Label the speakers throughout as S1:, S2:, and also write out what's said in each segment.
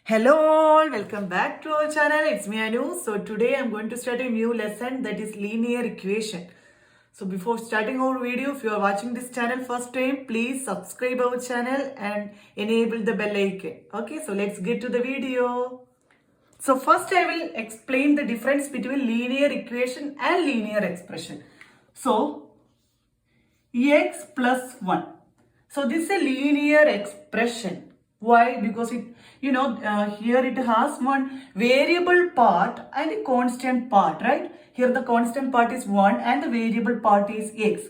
S1: Hello all, welcome back to our channel. It's me Anu. So today I'm going to start a new lesson, that is linear equation. So before starting our video, if you are watching this channel first time, please subscribe our channel and enable the bell icon. Okay, so let's get to the video. So first I will explain the difference between linear equation and linear expression. So x plus 1. So this is a linear expression. Why? Because here it has one variable part and a constant part, right? Here the constant part is 1 and the variable part is x.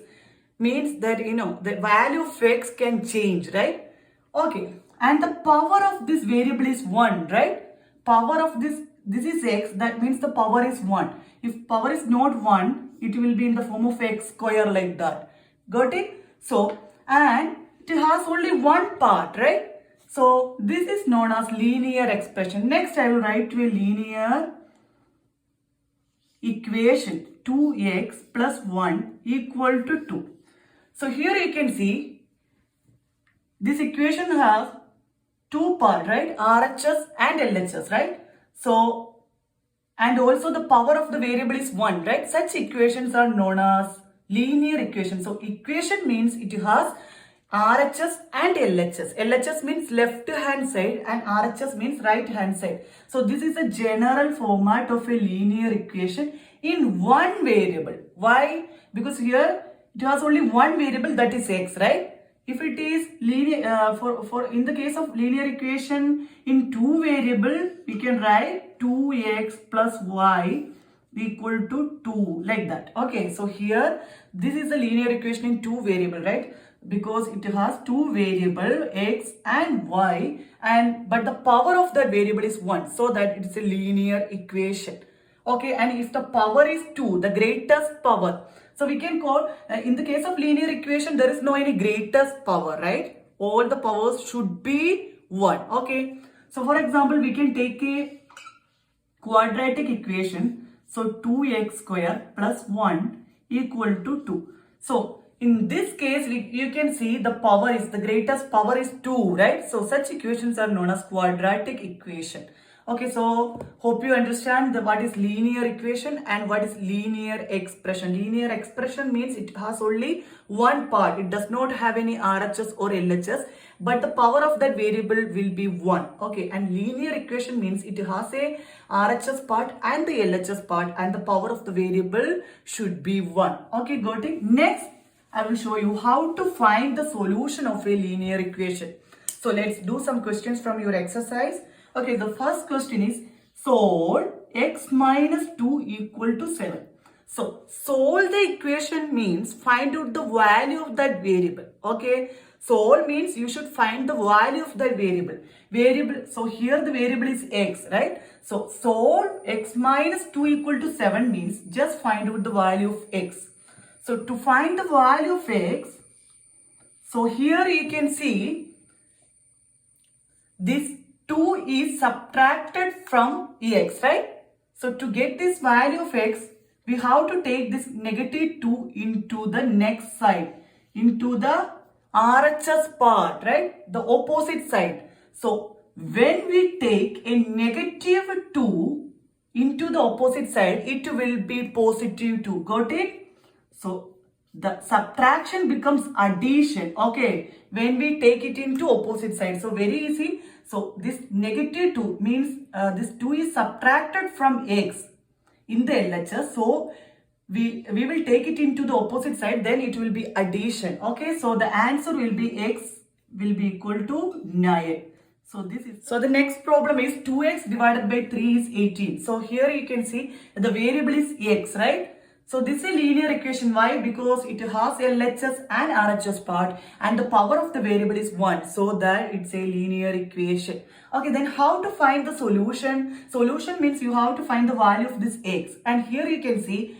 S1: Means that the value of x can change, right? Okay. And the power of this variable is 1, right? Power of this is x, that means the power is 1. If power is not 1, it will be in the form of x square like that. Got it? So, and it has only one part, right? So, this is known as linear expression. Next, I will write to a linear equation 2x plus 1 equal to 2. So, here you can see this equation has two parts, right? RHS and LHS, right? So, and also the power of the variable is 1, right? Such equations are known as linear equation. So equation means it has RHS and LHS. LHS means left hand side and RHS means right hand side. So this is a general format of a linear equation in one variable. Why? Because here it has only one variable, that is x, right? If it is linear, for in the case of linear equation in two variable, we can write 2x plus y equal to 2 like that. Okay, so here this is a linear equation in two variable, right? Because it has two variable x and y, and but the power of that variable is 1, so that it's a linear equation. Okay, and if the power is 2, the greatest power, so we can call, in the case of linear equation, there is no any greatest power, right? All the powers should be 1. Okay, so for example, we can take a quadratic equation. So 2x square plus 1 equal to 2. So in this case, you can see the power is, the greatest power is 2, right? So such equations are known as quadratic equation. Okay, so hope you understand what is linear equation and what is linear expression. Linear expression means it has only one part. It does not have any RHS or LHS, but the power of that variable will be 1. Okay, and linear equation means it has a RHS part and the LHS part, and the power of the variable should be 1. Okay, got it? Next, I will show you how to find the solution of a linear equation. So let's do some questions from your exercise. Okay, the first question is, solve x minus 2 equal to 7. So, solve the equation means find out the value of that variable. Okay, solve means you should find the value of that variable. So here the variable is x, right? So, solve x minus 2 equal to 7 means just find out the value of x. So, to find the value of x, so here you can see this 2 is subtracted from x, right? So to get this value of x, we have to take this negative 2 into the next side, into the RHS part, right? The opposite side. So when we take a negative 2 into the opposite side, it will be positive 2. Got it? So the subtraction becomes addition. Okay, when we take it into opposite side. So very easy. So this negative 2 means this 2 is subtracted from x in the LHS. So we will take it into the opposite side, then it will be addition. Okay, so the answer will be x will be equal to 9. So the next problem is 2x divided by 3 is 18. So here you can see the variable is x, right? So this is a linear equation. Why? Because it has LHS and RHS part and the power of the variable is 1. So that it's a linear equation. Okay, then how to find the solution? Solution means you have to find the value of this x. And here you can see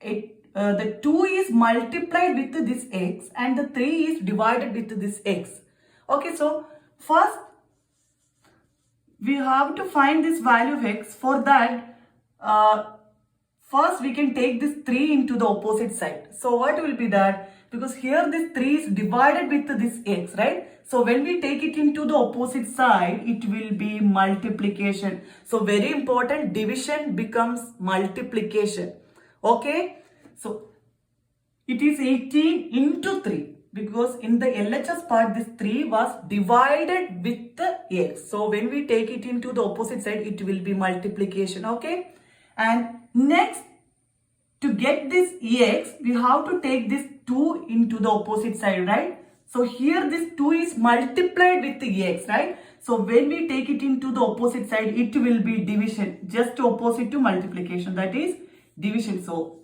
S1: the 2 is multiplied with this x and the 3 is divided with this x. Okay, so first we have to find this value of x. For that, first we can take this 3 into the opposite side. So what will be that? because here this 3 is divided with this x, right? So when we take it into the opposite side, it will be multiplication. So very important, division becomes multiplication. Okay, so it is 18 into 3 because in the LHS part this 3 was divided with the x. So when we take it into the opposite side, it will be multiplication. Okay, and next, to get this x, we have to take this 2 into the opposite side, right? So here this 2 is multiplied with the x, right? So when we take it into the opposite side, it will be division, just opposite to multiplication, that is division. So,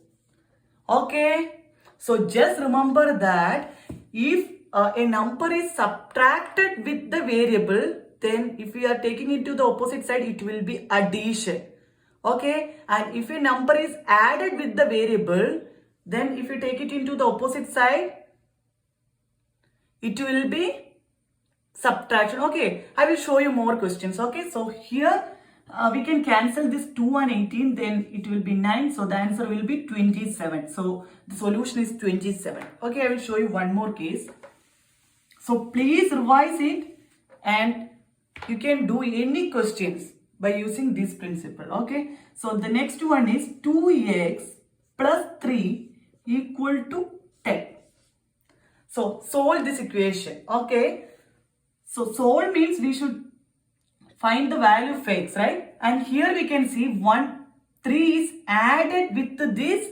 S1: okay. So just remember that if a number is subtracted with the variable, then if we are taking it to the opposite side, it will be addition. Okay, and if a number is added with the variable, then if you take it into the opposite side, it will be subtraction. Okay, I will show you more questions. Okay, so here we can cancel this 2 and 18, then it will be 9. So the answer will be 27. So the solution is 27. Okay, I will show you one more case. So please revise it and you can do any questions by using this principle. Okay, so the next one is 2x plus 3 equal to 10. So solve this equation. Okay, so solve means we should find the value of x, right? And here we can see 3 is added with this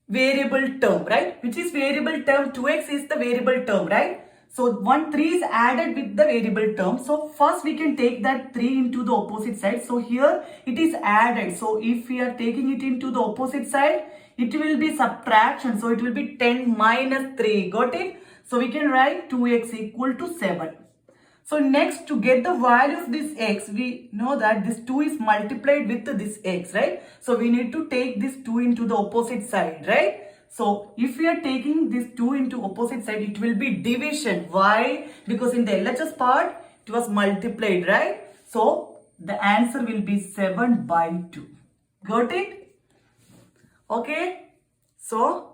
S1: variable term, right? Which is variable term? 2x is the variable term, right? So 3 is added with the variable term. So first we can take that 3 into the opposite side. So here it is added. So if we are taking it into the opposite side, it will be subtraction. So it will be 10 minus 3. Got it? So we can write 2x equal to 7. So next, to get the value of this x, we know that this 2 is multiplied with this x, right? So we need to take this 2 into the opposite side, right? So if we are taking this 2 into opposite side, it will be division. Why? Because in the LHS part, it was multiplied, right? So the answer will be 7 by 2. Got it? Okay. So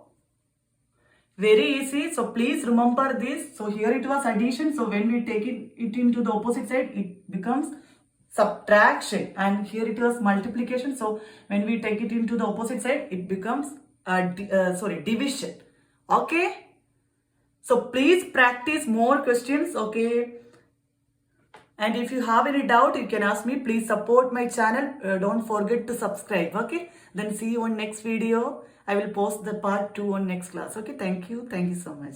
S1: very easy. So please remember this. So here it was addition. So when we take it into the opposite side, it becomes subtraction. And here it was multiplication. So when we take it into the opposite side, it becomes division. Okay. So please practice more questions. Okay. And if you have any doubt, you can ask me. Please support my channel. Don't forget to subscribe. Okay. Then see you on next video. I will post the part 2 on next class. Okay. Thank you. Thank you so much.